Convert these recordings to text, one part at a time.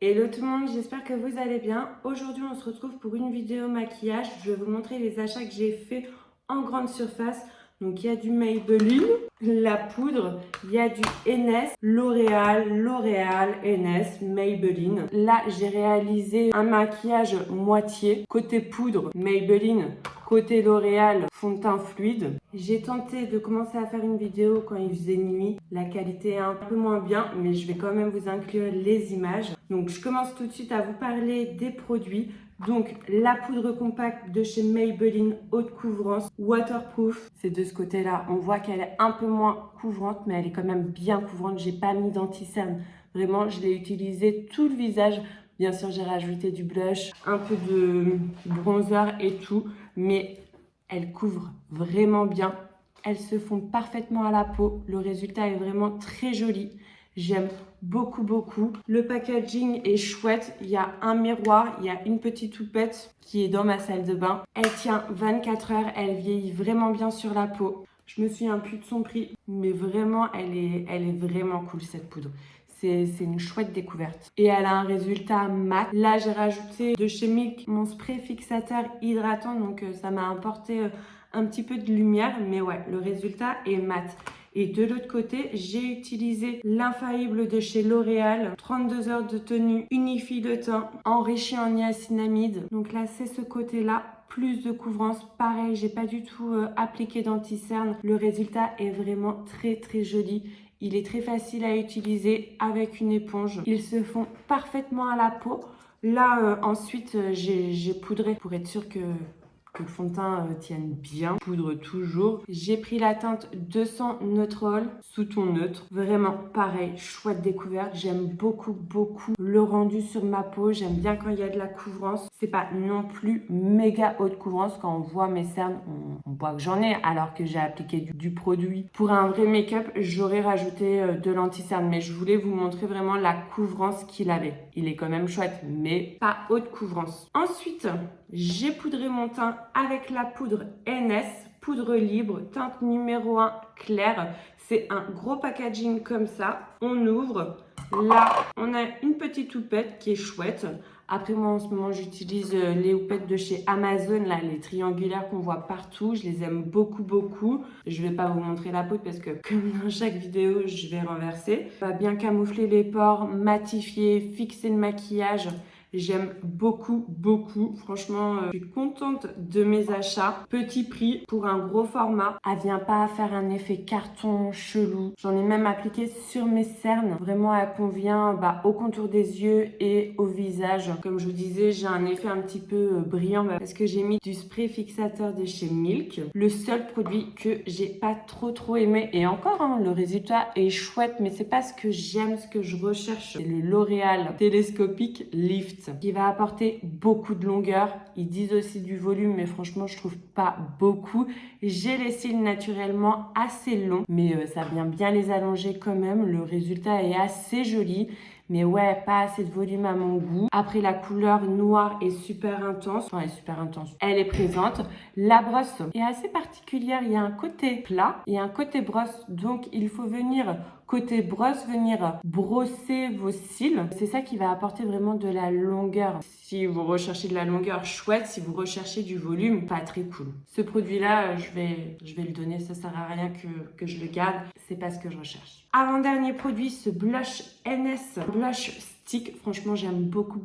Hello tout le monde, j'espère que vous allez bien. Aujourd'hui, on se retrouve pour une vidéo maquillage. Je vais vous montrer les achats que j'ai fait en grande surface. Donc, il y a du Maybelline, la poudre, il y a du NS, L'Oréal, NS, Maybelline. Là, j'ai réalisé un maquillage moitié. Côté poudre, Maybelline. Côté L'Oréal, fond de teint fluide. J'ai tenté de commencer à faire une vidéo quand il faisait nuit. La qualité est un peu moins bien, mais je vais quand même vous inclure les images. Donc, je commence tout de suite à vous parler des produits. Donc, la poudre compacte de chez Maybelline, haute couvrance, waterproof. C'est de ce côté-là. On voit qu'elle est un peu moins couvrante, mais elle est quand même bien couvrante. J'ai pas mis d'anti-cerne. Vraiment, je l'ai utilisé tout le visage. Bien sûr, j'ai rajouté du blush, un peu de bronzer et tout, mais elle couvre vraiment bien. Elles se font parfaitement à la peau. Le résultat est vraiment très joli. J'aime beaucoup. Le packaging est chouette. Il y a un miroir, il y a une petite houppette qui est dans ma salle de bain. Elle tient 24 heures, elle vieillit vraiment bien sur la peau. Je me souviens plus de son prix, mais vraiment, elle est vraiment cool cette poudre. C'est une chouette découverte. Et elle a un résultat mat. Là, j'ai rajouté de chez Milk mon spray fixateur hydratant. Donc, ça m'a apporté un petit peu de lumière. Mais ouais, le résultat est mat. Et de l'autre côté, j'ai utilisé l'infaillible de chez L'Oréal. 32 heures de tenue, unifie le teint, enrichi en niacinamide. Donc là, c'est ce côté-là. Plus de couvrance. Pareil, j'ai pas du tout appliqué d'anti-cerne. Le résultat est vraiment très joli. Il est très facile à utiliser avec une éponge. Ils se font parfaitement à la peau. Là, ensuite, j'ai poudré pour être sûr que le fond de teint tienne bien. Poudre toujours. J'ai pris la teinte 200 Neutrol sous ton neutre. Vraiment pareil, chouette découverte. J'aime beaucoup le rendu sur ma peau. J'aime bien quand il y a de la couvrance. C'est pas non plus méga haute couvrance. Quand on voit mes cernes, on voit que j'en ai alors que j'ai appliqué du produit. Pour un vrai make-up, j'aurais rajouté de l'anti-cerne. Mais je voulais vous montrer vraiment la couvrance qu'il avait. Il est quand même chouette, mais pas haute couvrance. Ensuite, j'ai poudré mon teint avec la poudre NS, poudre libre, teinte numéro 1 claire. C'est un gros packaging comme ça. On ouvre. Là, on a une petite houppette qui est chouette. Après, moi, en ce moment, j'utilise les houpettes de chez Amazon, là, les triangulaires qu'on voit partout. Je les aime beaucoup. Je vais pas vous montrer la poudre parce que, comme dans chaque vidéo, je vais renverser. Ça va bien camoufler les pores, matifier, fixer le maquillage. J'aime beaucoup. Franchement, je suis contente de mes achats. Petit prix pour un gros format. Elle vient pas faire un effet carton chelou. J'en ai même appliqué sur mes cernes. Vraiment, elle convient au contour des yeux et au visage. Comme je vous disais, j'ai un effet un petit peu brillant parce que j'ai mis du spray fixateur de chez Milk. Le seul produit que j'ai pas trop aimé. Et encore, le résultat est chouette, mais c'est pas ce que j'aime, ce que je recherche. C'est le L'Oréal télescopique Lift qui va apporter beaucoup de longueur. Ils disent aussi du volume, mais franchement, je trouve pas beaucoup. J'ai les cils naturellement assez longs, mais ça vient bien les allonger quand même. Le résultat est assez joli. Mais ouais, pas assez de volume à mon goût. Après, la couleur noire est super intense. Enfin, elle est super intense. Elle est présente. La brosse est assez particulière. Il y a un côté plat et un côté brosse. Donc, il faut venir côté brosse, venir brosser vos cils. C'est ça qui va apporter vraiment de la longueur. Si vous recherchez de la longueur, chouette. Si vous recherchez du volume, pas très cool. Ce produit-là, je vais le donner. Ça sert à rien que je le garde. C'est pas ce que je recherche. Avant-dernier produit, ce blush NS Blush Stick. Franchement, j'aime beaucoup.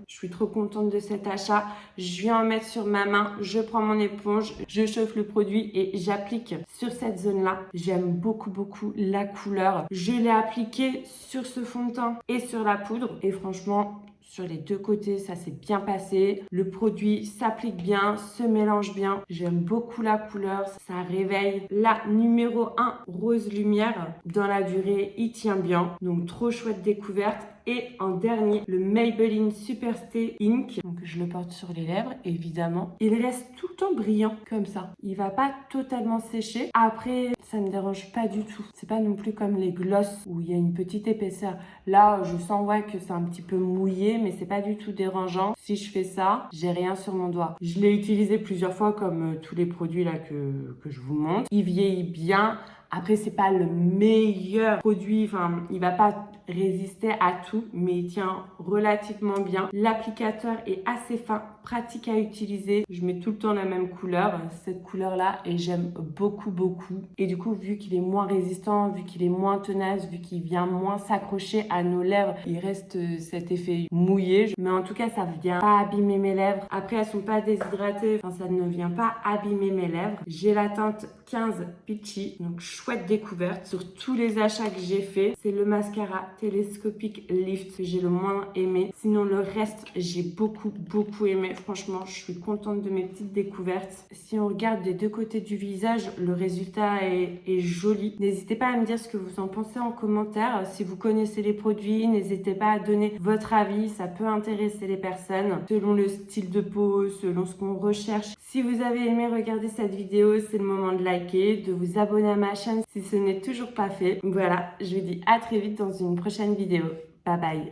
Je suis trop contente de cet achat. Je viens en mettre sur ma main. Je prends mon éponge, je chauffe le produit et j'applique sur cette zone-là. J'aime beaucoup la couleur. Je l'ai appliqué sur ce fond de teint et sur la poudre. Et franchement, sur les deux côtés, ça s'est bien passé. Le produit s'applique bien, se mélange bien. J'aime beaucoup la couleur. Ça réveille. La numéro 1, rose lumière. Dans la durée, il tient bien. Donc, trop chouette découverte. Et en dernier, le Maybelline Superstay Ink. Donc, je le porte sur les lèvres, évidemment. Il reste tout le temps brillant, comme ça. Il va pas totalement sécher. Après, ça me dérange pas du tout. C'est pas non plus comme les gloss où il y a une petite épaisseur. Là, je sens que c'est un petit peu mouillé, mais c'est pas du tout dérangeant. Si je fais ça, j'ai rien sur mon doigt. Je l'ai utilisé plusieurs fois comme tous les produits là que je vous montre. Il vieillit bien. Après, c'est pas le meilleur produit. Enfin, il va pas résistait à tout, mais il tient relativement bien. L'applicateur est assez fin, pratique à utiliser. Je mets tout le temps la même couleur, cette couleur-là, et j'aime beaucoup, beaucoup. Et du coup, vu qu'il est moins résistant, vu qu'il est moins tenace, vu qu'il vient moins s'accrocher à nos lèvres, il reste cet effet mouillé. Mais en tout cas, ça vient pas abîmer mes lèvres. Après, elles sont pas déshydratées, enfin, ça ne vient pas abîmer mes lèvres. J'ai la teinte 15 Peachy, donc chouette découverte sur tous les achats que j'ai fait. C'est le mascara télescopique Lift que j'ai le moins aimé. Sinon, le reste, j'ai beaucoup, beaucoup aimé. Franchement, je suis contente de mes petites découvertes. Si on regarde des deux côtés du visage, le résultat est joli. N'hésitez pas à me dire ce que vous en pensez en commentaire. Si vous connaissez les produits, n'hésitez pas à donner votre avis. Ça peut intéresser les personnes selon le style de peau, selon ce qu'on recherche. Si vous avez aimé regarder cette vidéo, c'est le moment de liker, de vous abonner à ma chaîne si ce n'est toujours pas fait. Voilà, je vous dis à très vite dans une prochaine vidéo. Bye bye.